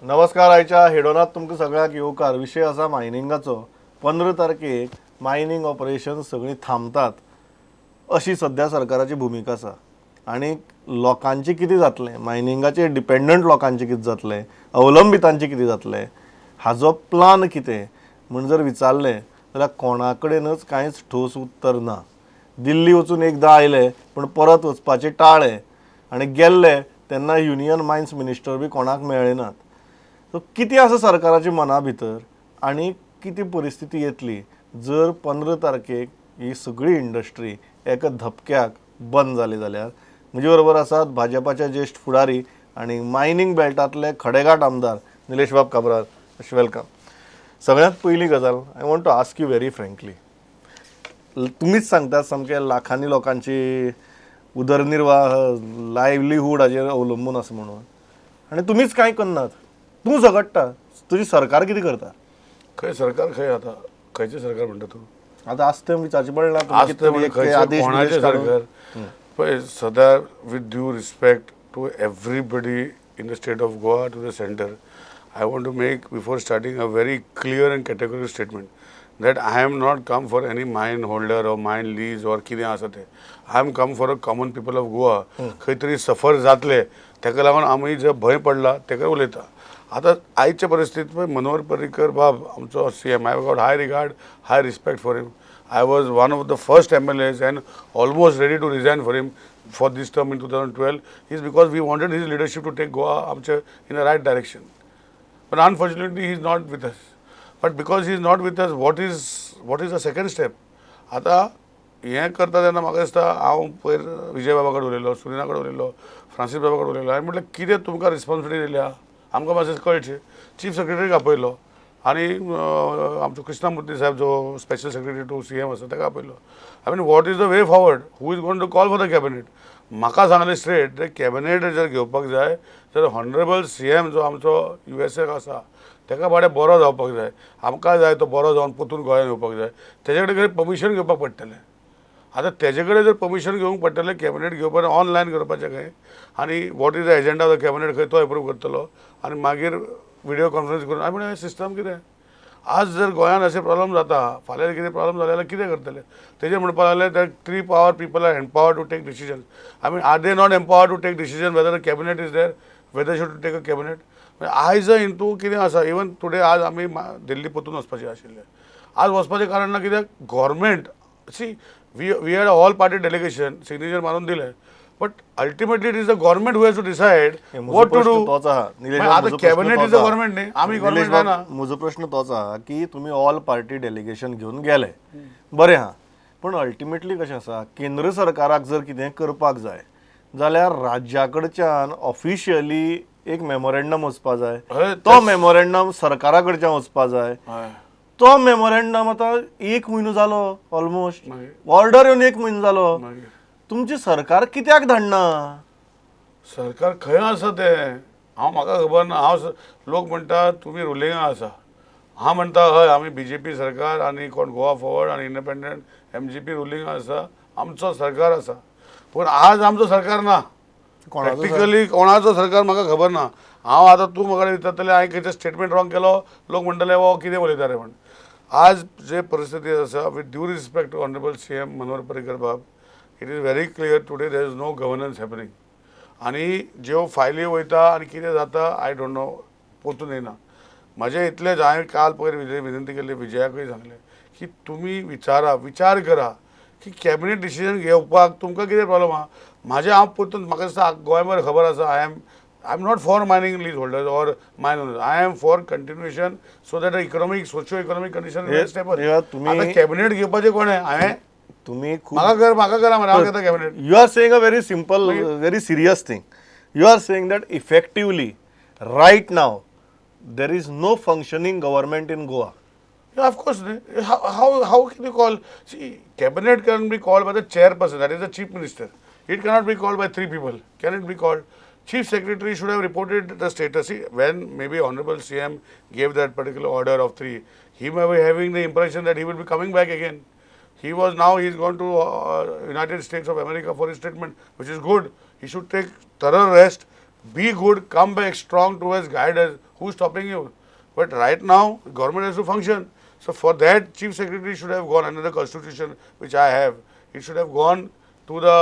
नमस्कार. आयच्या हेडोनात तुमकां सगळ्याक येवकार. विशय आसा मायनिंगाचो. 15 तारखेक मायनिंग ऑपरेशन सगळीं थांबतात अशी सध्या सरकाराची भूमिका आसा. आनी लोकांचें कितें जातलें, मायनिंगाचेर डिपेंडंट लोकांचें कितें जातलें, अवलंबितांचें कितें जातलें, हाजो प्लान कितें म्हण जर विचारलें जाल्यार कोणा कडेनच कांयच ठोस उत्तर ना. दिल्ली वचून एकदां आयले पूण परत वचपाचें टाळ्ळें आनी गेल्ले तेन्ना युनियन मायन्स मिनिस्टर बी कोणाक मेळ्ळे नात. सो कितें आसा सरकाराच्या मना भितर आनी कितें परिस्थिती येतली जर 15 तारखेक ही सगळी इंडस्ट्री एका धपक्याक बंद जाली जाल्यार. म्हजे बरोबर आसात भाजपाचे ज्येश्ठ फुडारी आनी मायनिंग बेल्टांतले खडेगाठ आमदार निलेश बाब काब्राल. वेलकम. सगळ्यांत पयली गजाल I want to ask you very frankly, तुमीच सांगतात सामके लाखांनी लोकांची उदरनिर्वाह लायव्हलीहूड हाजेर अवलंबून आसा म्हणून, आनी तुमीच कांय करनात. तूं झगडटा, तुजी सरकार कितें करता? खंय सरकार खंय आता खंयचें सरकार म्हणटा तूं? आतां आसता विचारचें पडना. कोणाचें सरकार पळय, सदां with due respect to everybody in the state of Goa to the centre, I want to make before starting a very clear and categorical statement that I am not come for any mine holder or mine lease or कितें आसा तें. I am come for a common people of Goa. खंय तरी सफर जातले तेका लागून आमी जे भंय पडला तेका उलयता. आतां आयच्या परिस्थितींत पळय, मनोहर पर्रीकर बाब आमचो CM, I got high regard, high respect for him. I was one of the first MLAs and almost ready to resign for him for this term in 2012 is because we wanted his leadership to take Goa आमच्या in the right direction. But unfortunately he is not with us. But because he is not with us, what is the second step? आता हें करता तेन्ना म्हाका दिसता हांव पयर विजय बाबा कडेन उलयलो, सुरिना कडेन उलयलो, फ्रांसीस बाबा कडेन उलयलो. हांवें म्हटलें कितें तुमकां रिस्पॉन्सिबिलिटी दिल्या, आमकां मातशें कळचें. चीफ सेक्रेटरीक आपयलो आनी आमचो कृष्णामुर्ती साहेब जो स्पेशल सेक्रेटरी टू CM आसा ताका आपयलो. I mean what is the way forward, who is going to call for the cabinet. म्हाका सांगलें स्ट्रेट ते कॅबिनेट जर घेवपाक जाय जाल्यार हॉनरेबल CM जो आमचो USA आसा तेका बाडे बरो जावपाक जाय, आमकां जाय तो बरो जावन परतून गोंयांत येवपाक जाय. तेजे कडेन परमिशन घेवपाक पडटलें. आतां तेजे कडेन जर परमिशन घेवंक पडटलें, कॅबिनेट घेवपाक ऑनलायन करपाचें खंय, आनी what is the agenda of the cabinet खंय तो एप्रूव करतलो आनी मागीर व्हिडिओ कॉन्फरन्स करून. हांवें म्हणलें सिस्टम कितें? आज जर गोंयांत अशें प्रॉब्लम जाता, फाल्यां कितें प्रॉब्लम जाले जाल्यार कितें करतले? तेजें म्हणपाक लागलें that 3 power people are empowered to take decisions. I mean, are they not empowered to take decisions whether the cabinet is there, whether should take a cabinet? आयज इंटू कितें आसा, इवन टुडे आज आमी दिल्ली परतून वचपाचें आशिल्लें. आज वचपाचें कारण ना, कित्याक government see we had a all party delegation, signature मारून दिलें, but ultimately it is the government who has to decide what to do. आतां कॅबिनेट इज द गव्हर्मेंट न्ही, आमी गव्हर्मेंट जायना. म्हजो प्रश्न तोच आहा की तुमी ऑल पार्टी डेलिगेशन घेवन गेले, बरें आहा, पण अल्टिमेटली कशें आसा, केंद्र सरकाराक जर कितें करपाक जाय जाल्यार राज्या कडच्यान ऑफिशियली एक मेमोरेंडम वचपा जाय. तो मेमोरेंडम सरकारा कडच्यान वचपा जाय. तो मेमोरेंडम आतां 1 म्हयनो जालो ऑलमोस्ट, ऑर्डर येवन 1 म्हयनो जालो. तुमची सरकार कित्याक धाडना? सरकार खंय आसा तें म्हाका खबर ना. लोक म्हणटा तुमी रुलिंगा आसा, हांव म्हणटा हय आमी BJP सरकार आनी कोण गोवा फॉरवर्ड आनी इंडिपेंडंट MGP रुलिंगा आसा, आमचो सरकार आसा. पूण आज आमचो सरकार ना. प्रॅक्टिकली कोणाचो सरकार म्हाका खबर ना. हांव आतां तूं म्हाका विचारतलें हांवें खंयचो स्टेटमेंट रॉंग केलो, लोक म्हणटले वो कितें उलयता रे म्हण. आज जे परिस्थिती आसा, with due respect to honourable CM Manohar Parrikar बाब, it is very clear today there is no governance happening. आनी ज्यो फायली वयता आनी कितें जाता आय डोंट नो, पोतून येना. म्हाजें इतलेंच, हांवें काल पयर विनंती केल्ली, विजयाकूय सांगलें की तुमी विचार करा की कॅबिनेट डिसिजन घेवपाक तुमकां कितें प्रॉब्लम आहा. हांव पोतून म्हाका दिसता गोंयभर खबर आसा, I am not for mining lease holders or mine owners. I am for continuation so that economic socio economic condition stable. आतां कॅबिनेट घेवपाचें कोणें? हांवें तुम्ही म्हाका करा मरे, हांव घेता cabinet. You are saying a very simple, very serious thing. You are saying that effectively right now there is no functioning government in Goa. Yeah, of course. How can you call? See, cabinet can be called by the chairperson, that is the chief minister. It cannot be called by 3 people. Can it be called? Chief secretary should have reported the status. See, when maybe honorable CM gave that particular order of 3, he may be having the impression that he will be coming back again. He is gone to United States of America for his treatment, which is good. He should take thorough rest, be good, come back strong towards guide us Who's stopping you? But right now, government has to function. So for that, chief secretary should have gone under the constitution, which I have. He should have gone to the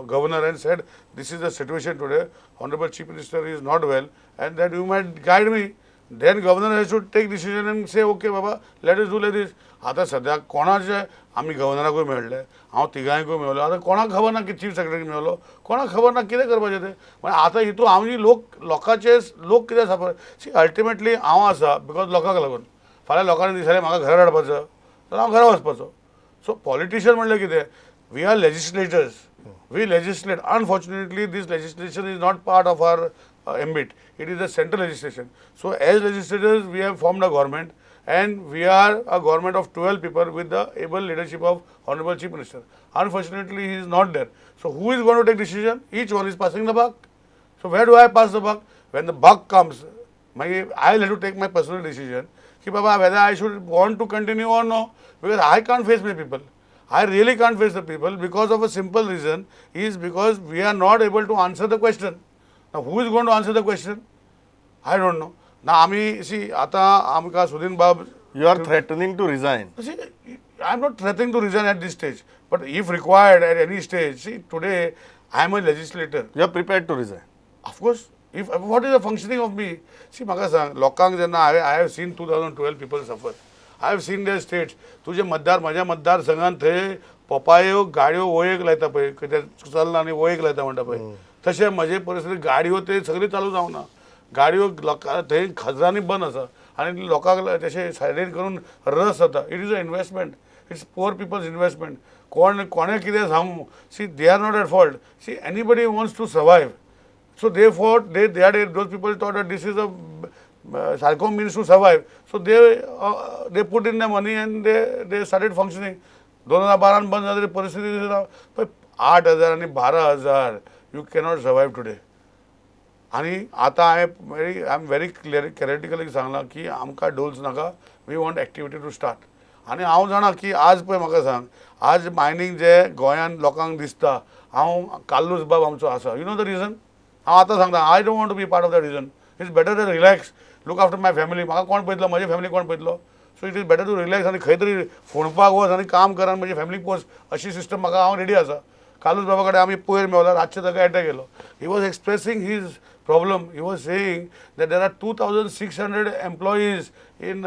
governor and said, this is the situation today. Honorable Chief Minister is not well, and that you might guide me. Then governor has to take decision and say, okay, Baba, let us do like this. आता सध्या कोणाचे आम्ही गव्हर्नराकूय मेळ्ळे हांव तिगांयकूय मेळ्ळो आतां कोणाक खबर ना की चीफ सेक्रेटरी मेळ्ळो कोणाक खबर ना कितें करपाचें तें म्हणजे आतां हितून आमी लोकांचे लोक कितें सापड सी अल्टिमेटली हांव आसा बिकॉज लोकांक लागून फाल्यां लोकांनी दिसलें म्हाका घरा हाडपाचो जाल्यार हांव घरा वचपाचो सो पॉलिटिशियन म्हणल्यार कितें we are legislators we legislate unfortunately this legislation is not part of our ambit. It is a central legislation. So as legislators, we have formed a government and we are a government of 12 people with the able leadership of Honorable Chief Minister. Unfortunately, he is not there. So who is going to take decision? Each one is passing the buck. So where do I pass the buck? When the buck comes, I will have to take my personal decision. Ki Baba, whether I should want to continue or no, because I can't face my people. I really can't face the people because of a simple reason is because we are not able to answer the question. Now, who is going to answer the question? I don't know. Now, see, Amika Sudhin Bab. You are threatening to resign. See, I am not threatening to resign at this stage. But if required at any stage, see, today I am a legislator. You are prepared to resign. Of course. If what is the functioning of me? See, Maka sang, Lokang Jana, I have seen 2012 people suffer. I have seen their states. तुझे मतदार माझ्या मतदार संघात थंय पपायो गाडयो वोयेक लायता पळय कितें चलना आनी वोयेक लायता म्हणटा पळय तशें म्हजे परिस्थिती गाडयो ते सगळी चालू जावना गाडयो लोकां थंय खजरांनी बंद आसा आनी लोकांक तशें सायडीन करून रस जाता it is a investment it's poor people's investment कोणें कितें सांगू see they are not at fault see anybody wants to survive so therefore those people thought that this is a Sarcom means to survive. So they put in the money and they started functioning. 2012 बंद झाली परिस्थिती 8,000 आणि 12,000 you cannot survive today. आणि आता I am very क्लॅरिटिकली सांगला की आमकां doles नाका we want activity to start आनी हांव जाणा की आज पळय म्हाका सांग आज मायनींग जे गोंयान लोकांक दिसता हांव काल्लूस बाब आमचो आसा यू नो द रिजन हांव आतां सांगता I don't want to be part of the reason it's better to relax look after my family म्हाका कोण पळयतलो म्हजी फॅमिली कोण पळयतलो so it is better to relax आनी खंय तरी फोंडपाक वच आनी काम कर आनी म्हजी फॅमिली पोच अशी सिस्टम म्हाका हांव रेडी आसा कालूच बाबा कडेन आमी पयर मेवला रातचे ताका एटॅक येयलो he was expressing his problem he was saying that there are 2,600 employees in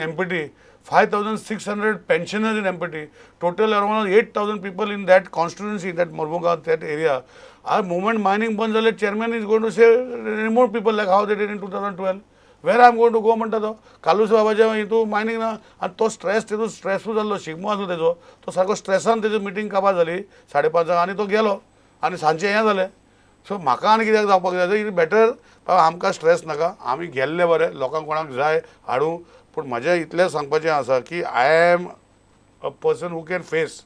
MPT 5,600 pensioners in MPT, total around 8,000 people in that constituency, that Mormunga, that area. Our moment mining bans, the chairman is going to say remove people like how they did in 2012. Where I am going to go म्हणटा तो कालूस बाबाच्या हितू mining ना आनी तो stress तेजो stressful जाल्लो शिगमो आसलो तेजो तो सारको स्ट्रेसान तेजी मिटींग काबार जाली 5:30 आनी तो गेलो आनी सांजचें हें जालें सो म्हाका आनी कित्याक जावपाक जाय इट बेटर आमकां स्ट्रेस नाका आमी गेल्ले बरें लोकांक कोणाक जाय हाडूं पूण म्हाजें इतलें सांगपाचें आसा की I am a person who can face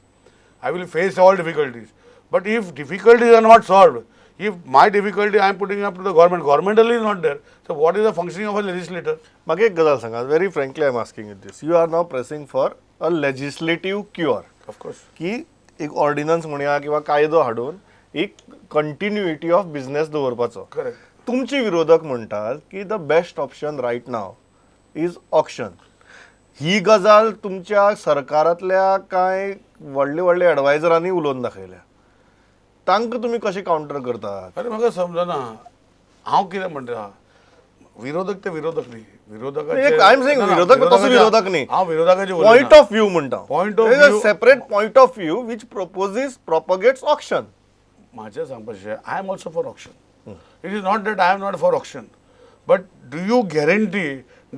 I will face all difficulties. But if difficulties are not solved, if my difficulty I am putting up to the governmental is not there, so what is the functioning of a legislator? म्हाका एक गजाल सांगा very frankly I am asking you this. You are now pressing for a legislative cure. Of course. की एक ordnance म्हणया किंवा कायदो हाडून एक कंटिन्युइटी ऑफ बिझनेस दवरपाचो. Correct. तुमचे विरोधक म्हणटात की the best option right now is auction. ही गजाल तुमच्या सरकारांतल्या कांय व्हडले व्हडले एडवायझरांनी उलोवन दाखयल्या. तांकां तुमी कशें कावंटर करतात? अरे म्हाका समजना हांव कितें म्हणटा विरोधक ते विरोधक न्ही विरोधकाचे आय एम सेइंग विरोधक तसो विरोधक न्ही हांव विरोधकाचे पॉइंट ऑफ व्यू म्हणटा point of view separate point of view which propagates auction. माझ्या सांगपाचें I am also for auction. It is not that I am not for auction but do you guarantee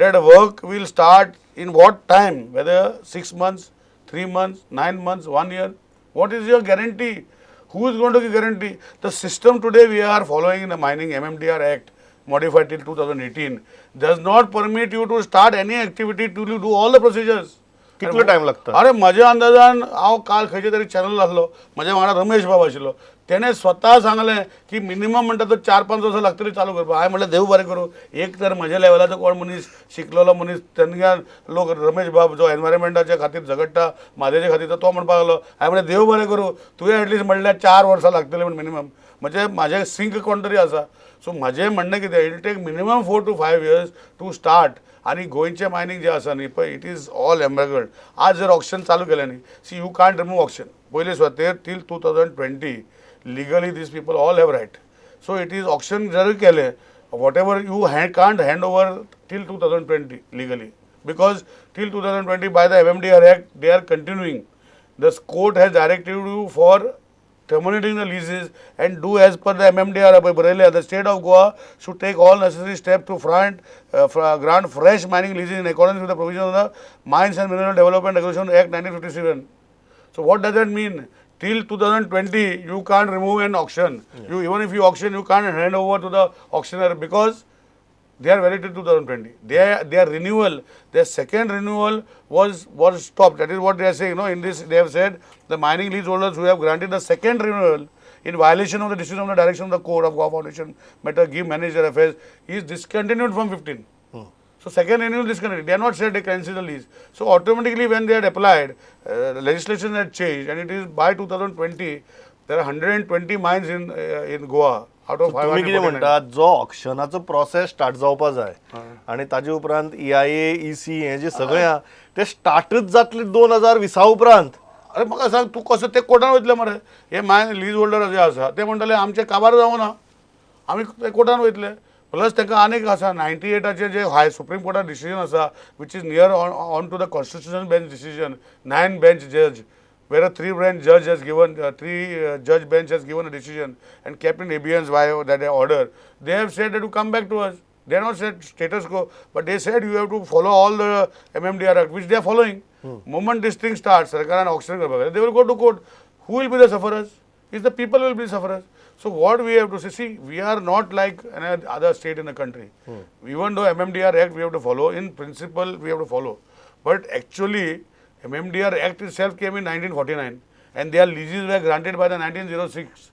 that work will start in what time, whether 6 months, 3 months, 9 months, 1 year? What is your guarantee? Who is going to guarantee? The system today we are following in the Mining MMDR Act, modified till 2018, does not permit you to start any activity till you do all the procedures. कितलो time लागता? अरे म्हज्या अंदाजान हांव काल खंयच्या तरी channel आसलो म्हज्या वांगडा रमेश बाब आशिल्लो त्याने स्वतः सांगलें की मिनिमम म्हणटा तो 4-5 वर्सां लागतली चालू करपाक. हांवें म्हणलें देव बरें करूं, एक तर म्हज्या लेवलाचो कोण मनीस शिकलेलो मनीस तेन्ना लोक रमेश बाब जो एनवायरमेंटाच्या खातीर झगडटा म्हाजेच्या खातीर तो म्हणपाक लागलो. हांवें म्हणलें देव बरें करूं, तुवें एटलीस्ट म्हणल्यार 4 वर्सां लागतली म्हण मिनिमम. म्हणजे म्हाजें सिंक कोण तरी आसा. सो म्हजें म्हणणें कितें, it take minimum 4 to 5 years to start. आणि गोंयचें मायनींग जें आसा न्ही पळय, इट इज ऑल एम्बॅगल्ड. आज जर ऑक्शन चालू केलें न्ही, see you can't remove auction. पयले सुवातेर till 2020 legally these people all have right. So it is auction जर केले, whatever you can't hand over till 2020 legally, because till 2020 by the MMDR Act they are continuing. The court has directed you for terminating the leases and do as per the MMDR. The state of Goa should take all necessary steps to grant fresh mining leases in accordance with the provision of the Mines and Mineral Development Regulation Act 1957. So what does that mean? Till 2020, you can't remove an auction. You, even if you auction, you can't hand over to the auctioneer because they are valid till 2020. Their renewal, their second renewal was stopped. That is what they are saying. In this, they have said the mining leaseholders who have granted the second renewal in violation of the decision of the direction of the Code of Goa Foundation matter give manager affairs is discontinued from 15. So second renewal discontinued. They are not said they cancel the lease. So automatically when they had applied, the legislation had changed, and it is by 2020 there are 120 mines in Goa out of तुम्ही कितें 549. म्हणटात, जो ऑक्शनाचो process start जावपा जाय आणि ताजे उपरांत EIA, EC हे जे सगळें आहा ते स्टार्टच जातले 2020 उपरांत. अरे म्हाका सांग, तूं कसो ते कोर्टान वयतले मरे? हे मायन लीज होल्डर जे आसा ते म्हणटले आमचे काबार जावना, आमी ते कोर्टान वयतले. प्लस ताका आनीक आसा 98चे जे हाय सुप्रीम कोर्टात डिसिजन आसा which is near on to the constitutional bench decision, 9 bench judge, where a 3 branch judge has given, 3 judge bench has given a decision and kept in abeyance by that order. They have said that to come back to us. They have not said status quo, but they said you have to follow all the MMDR Act, which they are following. Moment this thing starts, Sarkar and auction, they will go to court. Who will be the sufferers? Is the people will be sufferers. So what we have to say, see, we are not like any other state in the country. Even though MMDR Act we have to follow, in principle we have to follow. But actually, MMDR Act itself came in 1949 and their leases were granted by the 1906,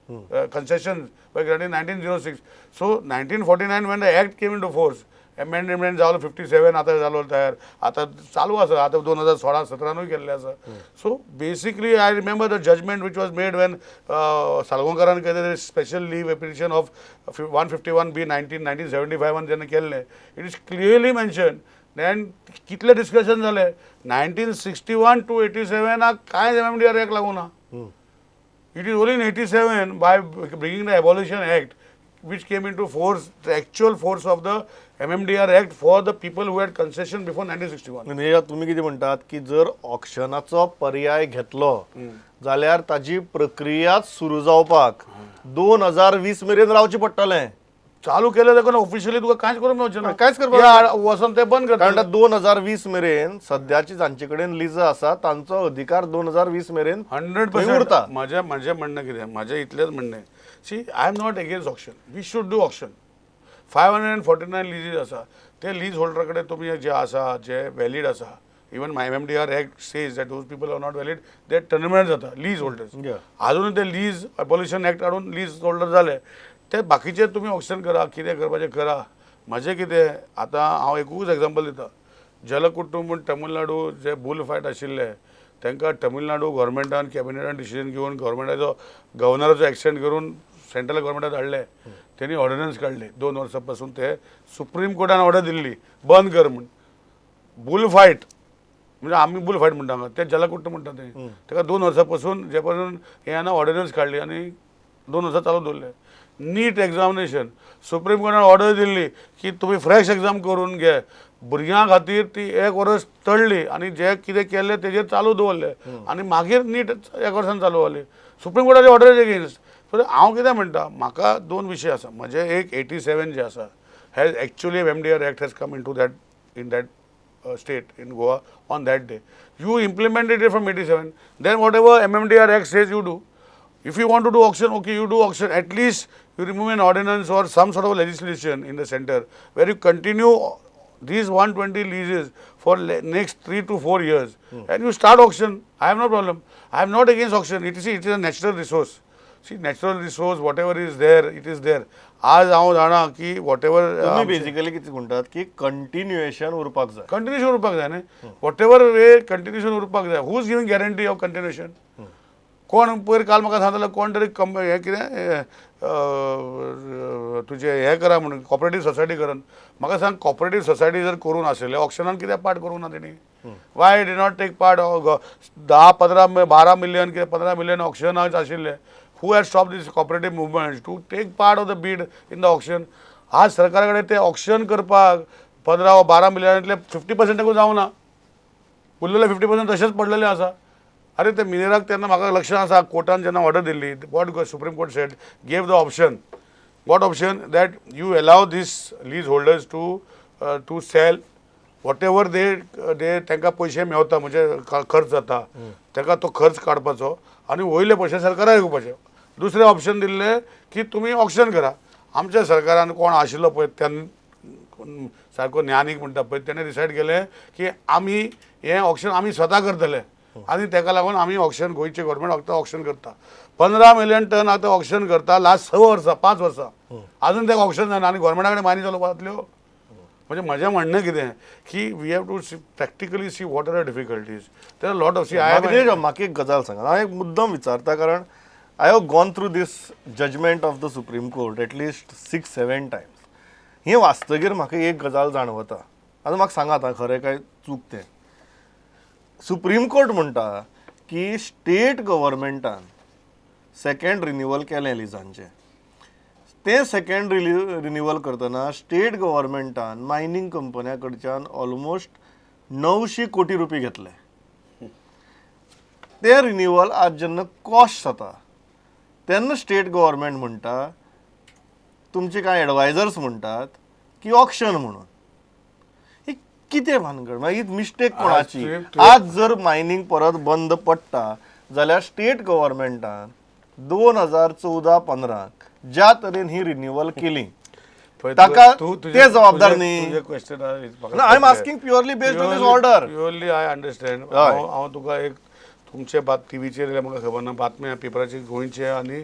concessions were granted in 1906. So 1949 when the Act came into force, amendment जालो 57 आता जालो तयार, आता चालू आसा, आता 2016-17 केल्ले आसा. So basically I remember the judgment which was made when Salgonkaran केले special leave application of 151B 1975 and जेन्ना केल्ले, it is clearly mentioned. Then कितले डिस्कशन जाले 1961 to 87 कांय MMDR Act लागू ना. It is only in 87 by bringing the Abolition Act which came into force, the actual force of the MMDR Act for the people who had concession before 1961. म्हणजे तुम्ही कितें म्हणटात की जर ऑक्शनाचो पर्याय घेतलो जाल्यार ताजी प्रक्रिया सुरू जावपाक 2020 मेरेन रावचें पडटलें. चालू केले देखून ऑफिशियली तुका कांयच करूंक मेळचें ना, कांयच करपाक वचून ते बंद करता. कारण 2020 मेरेन सद्याची जांचे कडेन लीज आसा तांचो अधिकार 2020 मेरेन 100% उरता. माझे म्हणणं कितें, माझे इतलेंच म्हणणें, see I am not against auction, we should do auction. 549 leases आसा, ते लीज होल्डरा कडेन तुमी जे आसा जे वॅलीड आसा, even MMDR Act says that those people are not valid, they terminate जाता लीज होल्डर्स. अजून ते लीज अबॉलिशन ऍक्ट हाडून लीज होल्डर जाले, ते बाकीचे तुम्ही ऑक्शन करा, कितें करपाचें करा. म्हजें कितें, आतां हांव एकूच एग्जांपल दिता. जलकुट्टूम म्हूण तमिळनाडू जे बुल फायट आशिल्ले तांकां तमिळनाडू गव्हर्मेंटान कॅबिनेटान डिसिजन घेवन गव्हर्मेंटाचो गव्हर्नराचो एक्सटेंड करून सेंट्रल गव्हर्मेंटात धाडले. त्यांनी ऑर्डिनन्स काडले 2 वर्सां पासून. ते सुप्रीम कोर्टान ऑर्डर दिल्ली बंद कर म्हूण. बुल फायट म्हणजे आमी बुल फायट म्हणटा हांगा, ते जलकुट्ट म्हणटा ते. ताका 2 वर्सां पासून जे पासून हे ऑर्डिनन्स काडली आनी 2 वर्सां चालू दवरले. नीट एग्जामिनेशन सुप्रीम कोर्टान ऑर्डर दिल्ली की तुम्ही फ्रेश एग्जाम करून घे. भुरग्यां खातीर ती 1 वर्स तळ्ळी आनी जे कितें केल्लें तेजेर चालू दवरले आनी मागीर नीट 1 वर्सान चालू जाली. सुप्रीम कोर्टाची ऑर्डर अगेन्स्ट. सो हांव कितें म्हणटा, म्हाका 2 विशय आसा. म्हजे एक 87 जे आसा has actually MMDR Act has come in that state in Goa on that day. You implemented it from 87. Then whatever MMDR Act says you do. If you want to do auction, okay, you do auction. At least you remove an ordinance or some sort of legislation in the center where you continue these 120 leases for next 3 to 4 years and you start auction. I have no problem. I am not against auction. It is a natural resource. See natural resource whatever is there it is there. आज हांव जाणा की what ever तुम्ही basically कितें म्हणटात की continuation उरपाक जाय. कंटिन्युएशन उरपाक जाय न्ही. वॉट एवर वे कंटिन्युएशन उरपाक जाय. Who is giving guarantee of continuation. कोण पयर काल म्हाका सांगतालो कोण तरी हें कितें तुजें हें करा म्हणून कॉपरेटीव सोसायटी करून. म्हाका सांग कॉपरेटीव सोसायटी जर करून आसलेले ऑक्शनान कित्याक पार्ट करूंक ना तेणी. Why did not take part 10-15-12 million किंवा 15 मिलियन ऑक्शनाच आशिल्ले. Who has stop this cooperative movement to take part of the bid in the auction. आज सरकारा कडेन ते ऑक्शन करपाक 15 वा 12 मिलियनांतले 50% जावं ना. उरलेले 50% तशेंच पडलेले आसा. अरे ते मिनेराक तेन्ना म्हाका लक्षांत आसा कोर्टान जेन्ना ऑर्डर दिल्ली what supreme court said gave the option. What option that you allow this lease holders to sell whatever they तांकां पयशे मेवता म्हणजे खर्च जाता ताका तो खर्च काडपाचो आनी वयले पयशे सरकाराक येवपाचे. दुसरें ऑप्शन दिल्लें की तुमी ऑक्शन करा. आमच्या सरकारान कोण आशिल्लो पळय तेन्ना सारको ज्ञानीक म्हणटा पळय तेणें डिसायड केलें की आमी हें ऑक्शन आमी स्वता करतले आनी ताका लागून आमी ऑक्शन गोंयचे गव्हर्मेंट आतां ऑक्शन करता. 15 मिलियन टन आतां ऑक्शन करता लास्ट 6 वर्सां 5 वर्सां अजून ताका ऑक्शन जायना आनी गव्हर्मेंटा कडेन मायनी चलोवपाक जातल्यो. म्हणजे म्हजें म्हणणें कितें की we have to practically see what are the difficulties. There are lot of see म्हाका एक गजाल सांगात. हांव एक मुद्दम विचारता कारण I have gone through this judgement of the supreme court at least 6-7 times. हें वाचतकीर म्हाका एक गजाल जाणवता. आतां म्हाका सांगात खरें काय चूक तें. सुप्रीम कोर्ट म्हणटा की स्टेट गव्हर्मेंटान सेकंड रिन्युवल केलें लिजांचें. तें सेकंड रिन्युवल करतना स्टेट गव्हर्मेंटान मायनींग कंपन्या कडच्यान ऑलमोस्ट 900 कोटी रुपये घेतले. तें रिन्युवल आज जेन्ना कॉस्ट जाता तेन्ना स्टेट गव्हर्मेंट म्हणटा तुमचे कांय एडवायजर्स म्हणटात की ऑक्शन म्हणून. ही कितें भानगड मागीर मिस्टेक कोणाची. आज जर मायनींग परत बंद पडटा जाल्यार स्टेट गव्हर्मेंटान 2014-15 ज्या तरेन ही रिन्युवल केली ताका ते जबाबदार न्ही. I am asking purely based on this order. Purely I understand. हांव तुका एक तुमचे टीव्हीचेर म्हाका खबर ना बातम्या पेपराचेर गोंयचे आनी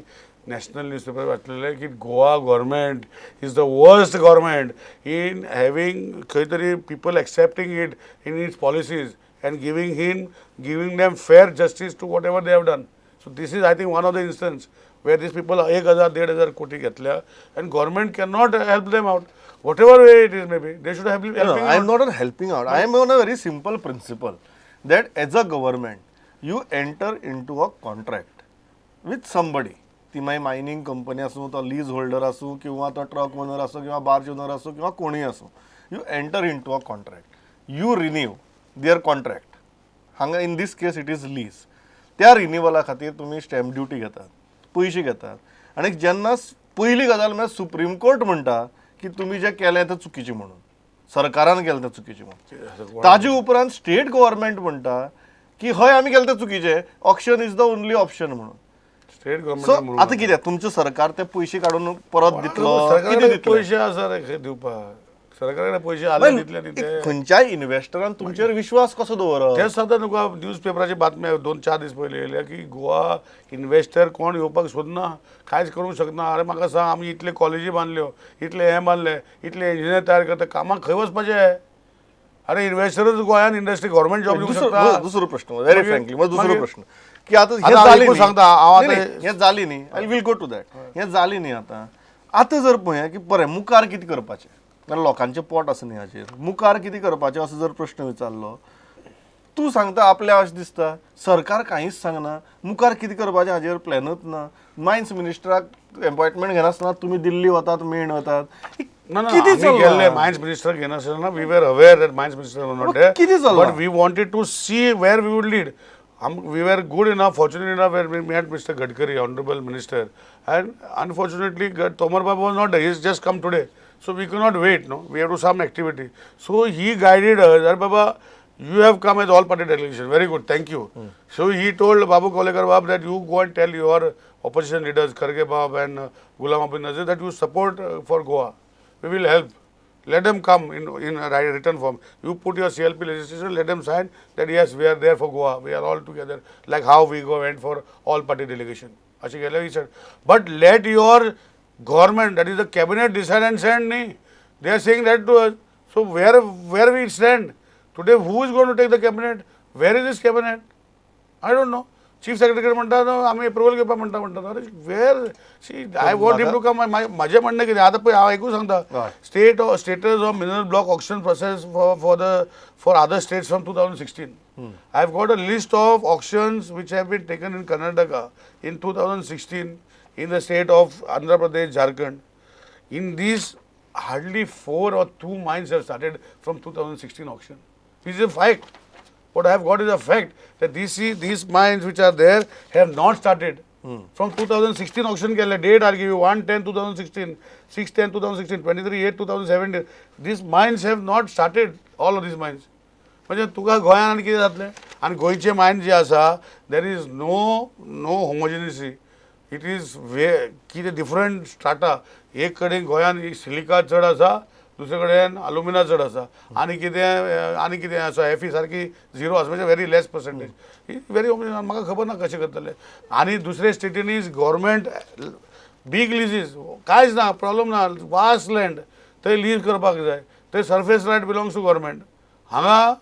नॅशनल न्यूजपेपर वाचलेले की Goa government is the worst government in having खंय तरी people accepting it in its policies and giving them fair justice to whatever they have done. So this is I think one of the instance where these people 1,000-1,500 कोटी घेतल्या and government cannot help them out. Whatever way it is maybe, they should have helping out. I am not on helping out. I am on a very simple principle that as a government, you enter into a contract with somebody. ती मागीर mining company आसूं तो lease holder आसूं किंवा तो truck owner आसूं किंवा barge owner आसूं किंवा कोणीय आसूं. You enter into a contract. You renew their contract. हांगा in this case it is lease. त्या रिन्युवला खातीर तुमी स्टॅम्प ड्युटी घेतात पयशे घेतात आनी जेन्ना पयली गजाल म्हळ्यार सुप्रीम कोर्ट म्हणटा की तुमी जें केलें तें चुकीचें म्हणून सरकारान केलें तें चुकीचें म्हणून. ताजे उपरांत स्टेट गव्हर्मेंट म्हणटा की हय आमी केलें तें चुकीचें auction is the only option म्हणून. स्टेट सो गव्हर्मेंट आतां कितें तुमचें सरकार ते पयशे काडून परत दितलो कितें दितलो. पयशे आसा रे दिवपाक सरकारा कडेन पयशे आले दितले न्ही ते. खंयच्याय इन्व्हेस्टरान तुमचेर विश्वास कसो दवरप. तेच सद्दां तुका न्यूज पेपराची बातम्या 2-4 दीस पयलीं येयल्या की गोवा इन्व्हेस्टर कोण येवपाक सोदना कांयच करूंक शकना. अरे म्हाका सांग आमी इतले कॉलेजी बांदल्यो इतले हें बांदले इतले इंजिनियर तयार करता कामाक खंय वचपाचें. अरे इन्व्हेस्टरच गोंयान इंडस्ट्री गव्हर्मेंट जॉब दिवंक शकता. दुसरो प्रश्न व्हेरी फ्रँकली दुसरो प्रश्न की आतां हें जाली न्ही. I will go to that. हें जाली न्ही आतां जर पळया की बरें मुखार कितें करपाचें कारण लोकांचें पोट आसा न्ही हाचेर. मुखार कितें करपाचें असो जर प्रश्न विचारलो तूं सांगता आपल्या अशें दिसता सरकार कांयच सांगना मुखार कितें करपाचें हाचेर प्लॅनूच ना. मायन्स मिनिस्टराक अपॉयंटमेंट घेनासतना तुमी दिल्ली वतात मेण वतात. कितें चल्लें मायन्स मिनिस्टर घेनासतना we were aware that mines minister were not there. कितें चल्लां but we wanted to see where we would lead. We were good enough, fortunate enough, where we met Mr. Gadkari, Honorable Minister, and unfortunately, Tomar Babu was not there. He's just come today, so we could not wait. No, we have to some activity. So he guided us. That Baba, you have come as all-party delegation. Very good, thank you. So he told Babu Kolekar Bab that you go and tell your opposition leaders, Kharge Bab and Ghulam Nabi Nazir, that you support for Goa. We will help. Let them come in a written form. You put your CLP legislation, let them sign that yes, we are there for Goa. We are all together, like how we went for all party delegation. अशें गेले he said but let your government that is the cabinet decide and send न्ही they are saying that to us so where we stand today who is going to take the cabinet where is this cabinet I don't know chief secretary म्हणटा आमी approval घेवपा म्हणटा अरे where see I want him to come माझें म्हणणें कितें आतां पळय हांव एकूच सांगता status of mineral block auction process for other states from 2016. I've got a list of auctions which have been taken in Karnataka in 2016 in the state of Andhra Pradesh, Jharkhand. In these, hardly 4 or 2 mines have started from 2016 auction. This is a fact. What I have got is a fact that these mines which are there have not started. From 2016 auction ke date I'll give you 1/10/2016, 6/10/2016, 23/8/2017. These mines have not started, all of these mines. म्हणजे तुका गोंयान आनी कितें जातलें आनी गोंयचे मायन जे आसा there is no homogeneity it is कितें डिफरंट स्टार्टा एक कडेन गोंयान सिलिका चड आसा दुसरे कडेन अल्युमिना चड आसा आनी कितें आसा एफी सारकी झिरो आसा म्हणजे व्हेरी लेस पर्संटेज व्हेरी होमोजिनियस म्हाका खबर ना कशें करतले आनी दुसरे स्टेटीन इज गव्हर्मेंट बीग लिजीस कांयच ना प्रॉब्लम ना वास्ट लँड थंय लीज करपाक जाय थंय surface right belongs to government हांगा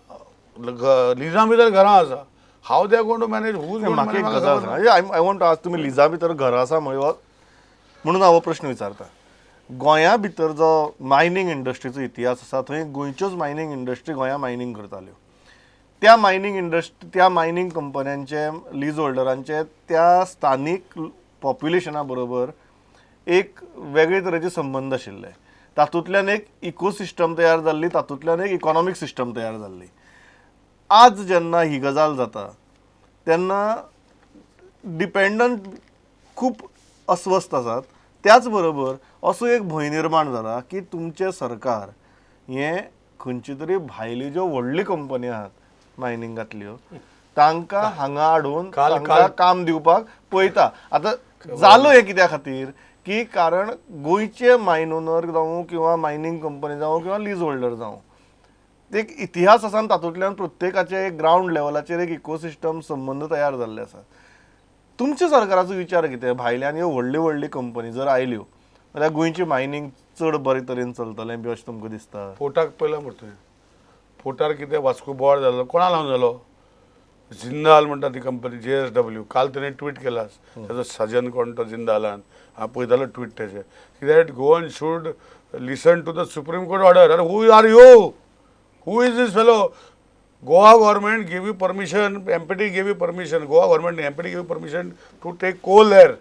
लिजा भितर घरां आसा how they going to manage whose म्हाका एक गजाल सांग आय वॉन्ट टू आस्क तुमी लिजा भितर घरां आसा म्हणून हांव हो प्रश्न विचारता गोंया भितर जो मायनींग इंडस्ट्रीचो इतिहास आसा थंय गोंयच्योच मायनींग इंडस्ट्री गोंया मायनींग करताल्यो त्या मायनींग कंपन्यांचे लीज होल्डरांचे त्या स्थानीक पॉप्युलेशना बरोबर एक वेगळे तरेचे संबंध आशिल्ले तातूंतल्यान एक इकोसिस्टम तयार जाल्ली तातूंतल्यान एक इकॉनॉमीक सिस्टम तयार जाल्ली आज जेन्ना ही गजाल जाता तेन्ना डिपेंडंट खूब अस्वस्थ आसात त्याच बरोबर असो एक भंय निर्माण जाला की तुमचे सरकार हें खंयची तरी भायली ज्यो व्हडली कंपनी आहात मायनिंगांतल्यो तांकां हांगा हाडून तांकां काम दिवपाक पळयता आतां जालो हें कित्या खातीर की कारण गोंयचे मायन ओनर जावं किंवा मायनींग कंपनी जावं किंवा लीज होल्डर जावं एक इतिहास आसा आनी तातूंतल्यान प्रत्येकाचे एक ग्रावंड लेवलाचेर एक इकोसिस्टम संबंद तयार जाल्ले आसा तुमच्या सरकाराचो विचार कितें भायल्यान ह्यो व्हडली कंपनी जर आयल्यो जाल्यार गोंयची मायनींग चड बरे तरेन चलतलें बी अशें तुमकां दिसता पोर्टाक पयला म्हणटा पोर्टार कितें वास्को बोवाळ जालो कोणा लागून जालो जिंदाल म्हणटा ती कंपनी JSW काल ताणें ट्वीट केला तेजो सजन कोण तो जिंदालान हांव पळयतालो ट्वीट तेजें कित्याक Goan should listen to the supreme court order अरे who are you Who is this fellow? Goa government gave you permission, MPT gave you permission, Goa government, MPT gave you permission to take coal there.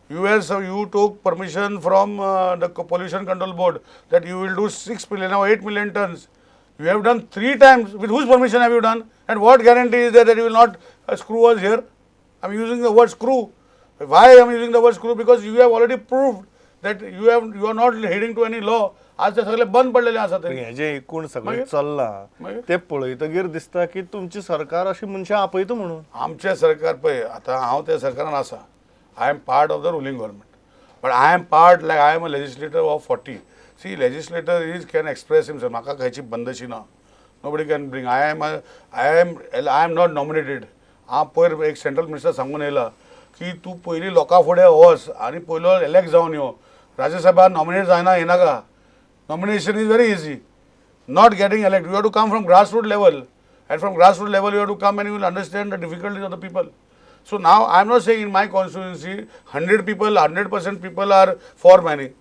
You took permission from the Pollution Control Board that you will do 6 million or 8 million tons. You have done 3 times. With whose permission have you done? And what guarantee is there that you will not screw us here? I am using the word screw. Why I am using the word screw? Because you have already proved that you are not adhering to any law. आज ते सगळे बंद पडलेले आसा तरी हें जे एकूण सगळें चल्लां तें पळयतकीर दिसता की तुमची सरकार अशी मनशां आपयता म्हणून आमचें सरकार पळय आतां हांव त्या सरकारान आसा I am part of the ruling government but I am part like I am a legislator of 40 see legislator is can express himself म्हाका खंयची बंदशी ना nobody can bring I am not nominated हांव पयर एक सेंट्रल मिनिस्टर सांगून येयला की तूं पयलीं लोकां फुडें वच आनी पयलो इलेक्ट जावन यो राज्यसभा नॉमिनेट जायना येनाका Nomination is very easy. Not getting elected. You have to come from grassroots level. And from grassroots level, you have to come and you will understand the difficulties of the people. So now, I am not saying in my constituency, 100% people are for mining.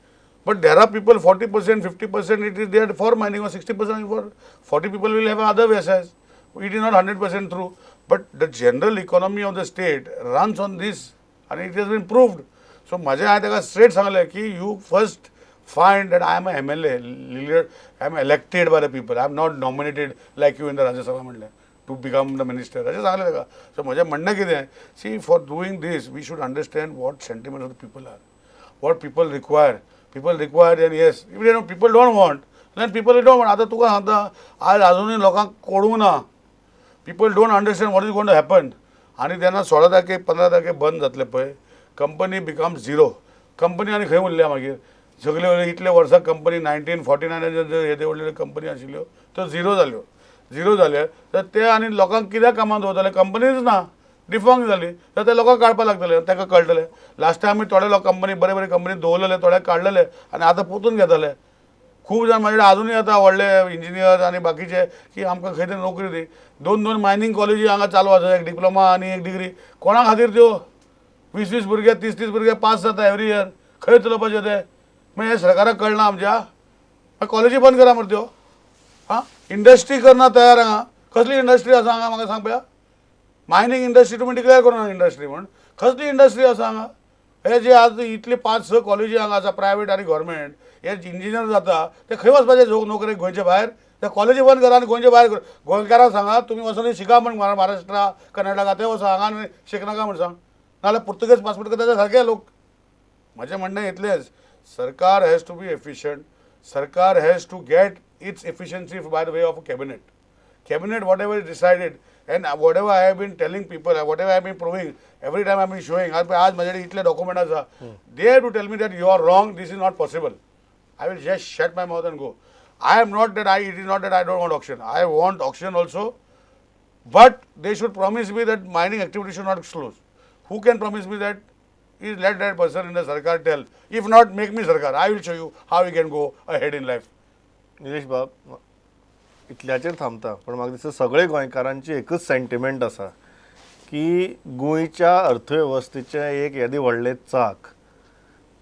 But there are people, 40%, 50%, it is there for mining or 60% for 40 people will have other VSS. It is not 100% true. But the general economy of the state runs on this and it has been proved. So, I have straight सांगले की you first find that I am a MLA, I am elected by the people. I am not nominated like you in the Rajya Sabha म्हणले to become the minister. अशें सांगलें ताका. So म्हजें म्हणणें कितें? See, for doing this, we should understand what sentiments of the people are, what people require. People require, and yes, if people don't want, then people don't want. आतां तुका सांगता आज अजूनही लोकांक कळूंक ना. People don't understand what is going to happen. आनी तेन्ना 16 तारखेक 15 तारखेक बंद जातले पळय कंपनी बिकम्स झिरो. कंपनी आनी खंय उरल्या मागीर सगळे इतले वर्सां कंपनी 1949 येदे व्हडल्यो कंपनी आशिल्ल्यो त्यो झिरो जाल्यो तर ते आनी लोकांक कित्याक कामाक दवरताले कंपनीच ना डिफॉंग जाली तर ते लोकांक काडपाक लागतले ताका कळटले लास्ट टायम आमी थोडे लोक कंपनी बरे बरे कंपनी दवरलेले थोडे काडलेले आनी आतां पोतून घेतले खूब जाण म्हाजे अजूनय येता व्हडले इंजिनियर आनी बाकीचे की आमकां खंय तरी नोकरी दी 2 मायनिंग कॉलेजी हांगा चालू आसा एक डिप्लोमा आनी एक डिग्री कोणा खातीर त्यो 20 भुरगे 30 भुरगे पास जाता एवरी इयर खंय चलोवपाचे ते मागीर हे सरकाराक कळना आमच्या कॉलेजी बंद करा मरे त्यो हां इंडस्ट्री करना तयार हांगा कसली इंडस्ट्री आसा हांगा म्हाका सांग पळया मायनिंग इंडस्ट्री तुमी डिक्लेअर करूना इंडस्ट्री म्हण कसली इंडस्ट्री आसा हांगा हे जे आज इतले 5-6 कॉलेजी हांगा आसा प्रायवेट आनी गव्हर्मेंट हे इंजिनियर जाता ते खंय वचपाचे नोकरेक गोंयचे भायर त्या कॉलेजी बंद करा आनी गोंयचे भायर गोंयकारांक सांगा तुमी वचून शिका म्हण महाराष्ट्रा कर्नाटका ते वचा हांगा आनी शिकनाका म्हण सांग नाल्यार पुर्तुगेज पासपोर्ट करता ते सारके लोक म्हजें म्हणणें इतलेंच सरकार हॅज टू बी एफिशियंट सरकार has to get its efficiency by the way of cabinet whatever is decided and whatever I have been telling people whatever I have been proving every time I have been showing आज माझ्याकडे इतले document आसा they have to tell me that you are wrong this is not possible I will just shut my mouth and go I am not that it is not that I don't want auction I want auction also but they should promise me that mining activity should not close who can promise me that is let that person in the sarkar tell if not make me sarkar I will show you how we can go ahead in life Nilesh बाब इतल्याचेर थांबता पण म्हाका दिसता सगळे गोंयकारांची एकच sentiment आसा की गोंयच्या अर्थवेवस्थेचें एक येदें व्हडलें चाक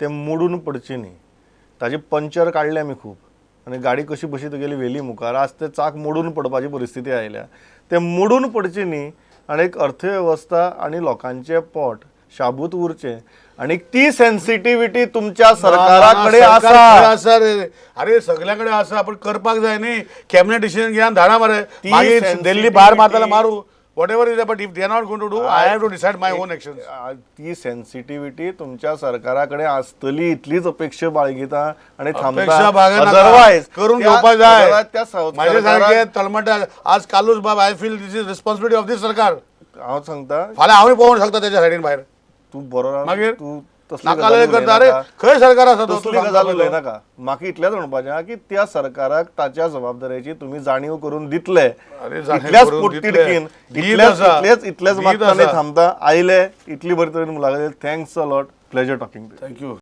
तें मोडून पडचें न्ही ताजे पंचर काडले आमी खूब आनी गाडी कशी बशी तुगेली व्हेली मुखार आज तें चाक मोडून पडपाची परिस्थिती आयल्या तें मोडून पडचें न्ही आनी एक अर्थवेवस्था आनी लोकांचें पोट शाबूत उरचें आणि ती सेन्सिटिव्हिटी तुमच्या सरकाराकडे आसा रे अरे सगळ्याकडे आसा पण करपाक जाय न्ही कॅबिनेट डिसिजन घेवन धाडा मरे मागीर दिल्ली भायर मारताले मारू whatever is but if they are not going to do I have to decide my own actions ती सेन्सिटिव्हिटी तुमच्या सरकाराकडे असतली इतलीच अपेक्षा बाळगिता आणि थांबता अदरवाइज करून घेवपाक जाय माझे सारखे तळमट आज कालूच बाब I feel this is responsibility of this सरकार हांव सांगता फाल्यां हांव पळोवंक शकता त्याच्या सायडीन भायर तू बरो मागीर तू नाकाले करता अरे खंय सरकार आसा तो तसली गजाल उलयनाका म्हाका इतलेंच म्हणपाचें की त्या सरकाराक ताच्या जबाबदारेची तुम्ही जाणीव करून दितले इतल्याच पोटतिडकीन इतलेच मागता थांबता आयले इतली बरी तरेन मुलाखत thanks a lot pleasure talking thank you